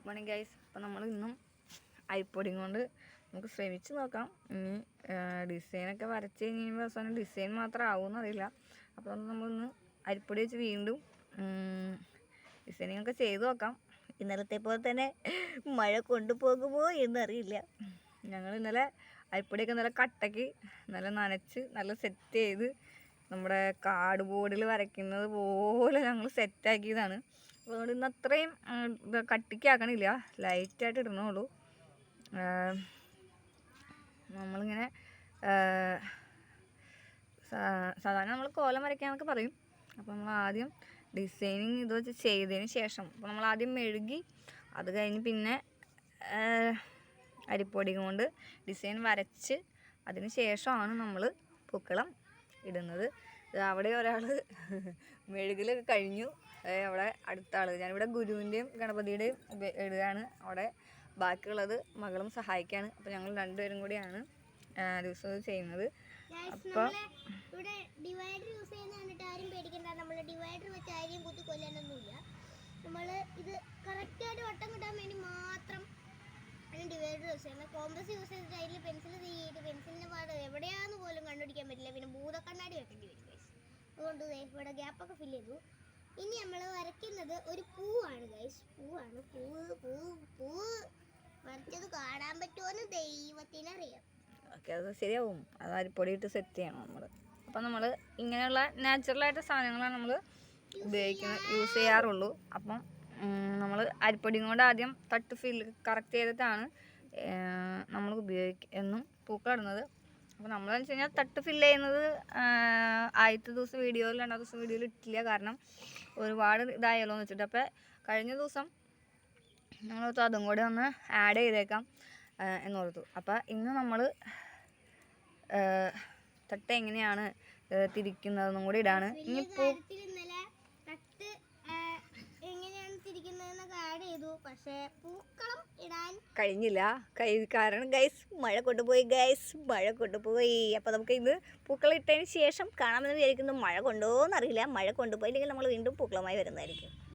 Good morning guys. അപ്പോൾ നമ്മൾ ഇന്നും അരിപ്പൊടിയും കൊണ്ട് നമുക്ക് ശ്രമിച്ച് നോക്കാം. ഇനി ഡിസൈനൊക്കെ വരച്ച് കഴിയുമ്പോൾ അവസാനം ഡിസൈൻ മാത്രം ആവുമെന്ന് അറിയില്ല. അപ്പോൾ നമ്മളൊന്ന് അരിപ്പൊടി വെച്ച് വീണ്ടും ഡിസൈനിങ് ഒക്കെ ചെയ്ത് നോക്കാം. ഇന്നലത്തെ പോലെ തന്നെ മഴ കൊണ്ടുപോകുമോ എന്നറിയില്ല. ഞങ്ങൾ ഇന്നലെ അരിപ്പൊടിയൊക്കെ നല്ല കട്ടയ്ക്ക് നല്ല നനച്ച് നല്ല സെറ്റ് ചെയ്ത് നമ്മുടെ കാർഡ് ബോർഡിൽ വരയ്ക്കുന്നത് പോലെ ഞങ്ങൾ സെറ്റാക്കിയതാണ്. അതുകൊണ്ട് ഇന്ന് അത്രയും കട്ടിക്കാക്കണില്ല, ലൈറ്റായിട്ട് ഇടണുള്ളൂ. നമ്മളിങ്ങനെ സാധാരണ നമ്മൾ കോലം വരയ്ക്കാനൊക്കെ പറയും. അപ്പോൾ നമ്മൾ ആദ്യം ഡിസൈനിങ് ഇത് വെച്ച് ചെയ്തതിന് ശേഷം അപ്പോൾ നമ്മൾ ആദ്യം മെഴുകി, അത് കഴിഞ്ഞ് പിന്നെ അരിപ്പൊടി കൊണ്ട് ഡിസൈൻ വരച്ച് അതിന് ശേഷമാണ് നമ്മൾ പൂക്കളം ഇടുന്നത്. അവിടെ ഒരാൾ മെഴുകിലൊക്കെ കഴിഞ്ഞു, അവിടെ അടുത്ത ആൾ. ഞാനിവിടെ ഗുരുവിൻ്റെയും ഗണപതിയുടെയും ഇടുകയാണ്. അവിടെ ബാക്കിയുള്ളത് മകളും സഹായിക്കുകയാണ്. അപ്പോൾ ഞങ്ങൾ രണ്ടുപേരും കൂടിയാണ് ദിവസം ചെയ്യുന്നത്. അപ്പോൾ ഇവിടെ ഡിവൈഡർ യൂസ് ചെയ്യുന്ന കണ്ടിട്ട് ആരും പേടിക്കണ്ട. നമ്മൾ ഡിവൈഡർ വെച്ച് ആരെയും കുത്തി കൊല്ലാനൊന്നുമില്ല. നമ്മൾ ഇത് കറക്റ്റായിട്ട് വട്ടം കിട്ടാൻ വേണ്ടി മാത്രം ഡിവൈഡർ യൂസ് ചെയ്യുന്നത്. കോമ്പസ് യൂസ് ചെയ്തിട്ട് അതിൽ പെൻസിൽ ചെയ്തിട്ട് പെൻസിലിൻ്റെ പാട് എവിടെയാണെന്ന് പോലും കണ്ടുപിടിക്കാൻ പറ്റില്ല. പിന്നെ ഭൂതക്കണ്ണാടി വെക്കേണ്ടി വരും ഗൈസ്. അതുകൊണ്ട് ഇവിടെ ഗ്യാപ്പൊക്കെ ഫില്ല് ചെയ്തു. ഇനി നമ്മൾ വരയ്ക്കുന്നത് ഒരു പൂവാണ് ഗൈസ്. പൂവാണ്. പൂ വരച്ചത് കാണാൻ പറ്റുമോയെന്ന് ദൈവത്തിനറിയാം. ഓക്കെ, അത് ശരിയാവും. അത് അരിപ്പൊടി ഇട്ട് സെറ്റ് ചെയ്യണം നമ്മൾ. അപ്പം നമ്മൾ ഇങ്ങനെയുള്ള നാച്ചുറലായിട്ട് സാധനങ്ങളാണ് നമ്മൾ യൂസ് ചെയ്യാറുള്ളൂ. അപ്പം നമ്മൾ അരിപ്പൊടിയും കൊണ്ട് ആദ്യം തട്ട് കറക്റ്റ് ചെയ്തിട്ടാണ് നമ്മൾ എന്നും പൂക്കളിടുന്നത്. അപ്പോൾ നമ്മളെന്ന് വെച്ച് കഴിഞ്ഞാൽ തട്ട് ഫില്ല് ചെയ്യുന്നത് ആദ്യത്തെ ദിവസം വീഡിയോയിൽ, രണ്ടാമത്തെ ദിവസം വീഡിയോയിൽ ഇട്ടില്ല. കാരണം ഒരുപാട് ഇതായാലോ എന്ന് വെച്ചിട്ട്. അപ്പോൾ കഴിഞ്ഞ ദിവസം നമ്മളോർത്തു അതും കൂടെ ഒന്ന് ആഡ് ചെയ്തേക്കാം എന്നോർത്തു. അപ്പോൾ ഇന്ന് നമ്മൾ തട്ട് എങ്ങനെയാണ് തിരിക്കുന്നതെന്നും കൂടി ഇടാണ്. ഇനിയിപ്പോൾ പക്ഷേ പൂക്കളം ഇടാൻ കഴിഞ്ഞില്ല. കാരണം ഗൈസ് മഴ കൊണ്ടുപോയി. അപ്പോൾ നമുക്ക് ഇന്ന് പൂക്കളം ഇട്ടതിന് ശേഷം കാണാമെന്ന് വിചാരിക്കുന്നു. മഴ കൊണ്ടുപോകുമെന്നറിയില്ല. മഴ കൊണ്ടുപോയില്ലെങ്കിൽ നമ്മൾ വീണ്ടും പൂക്കളമായി വരുന്നതായിരിക്കും.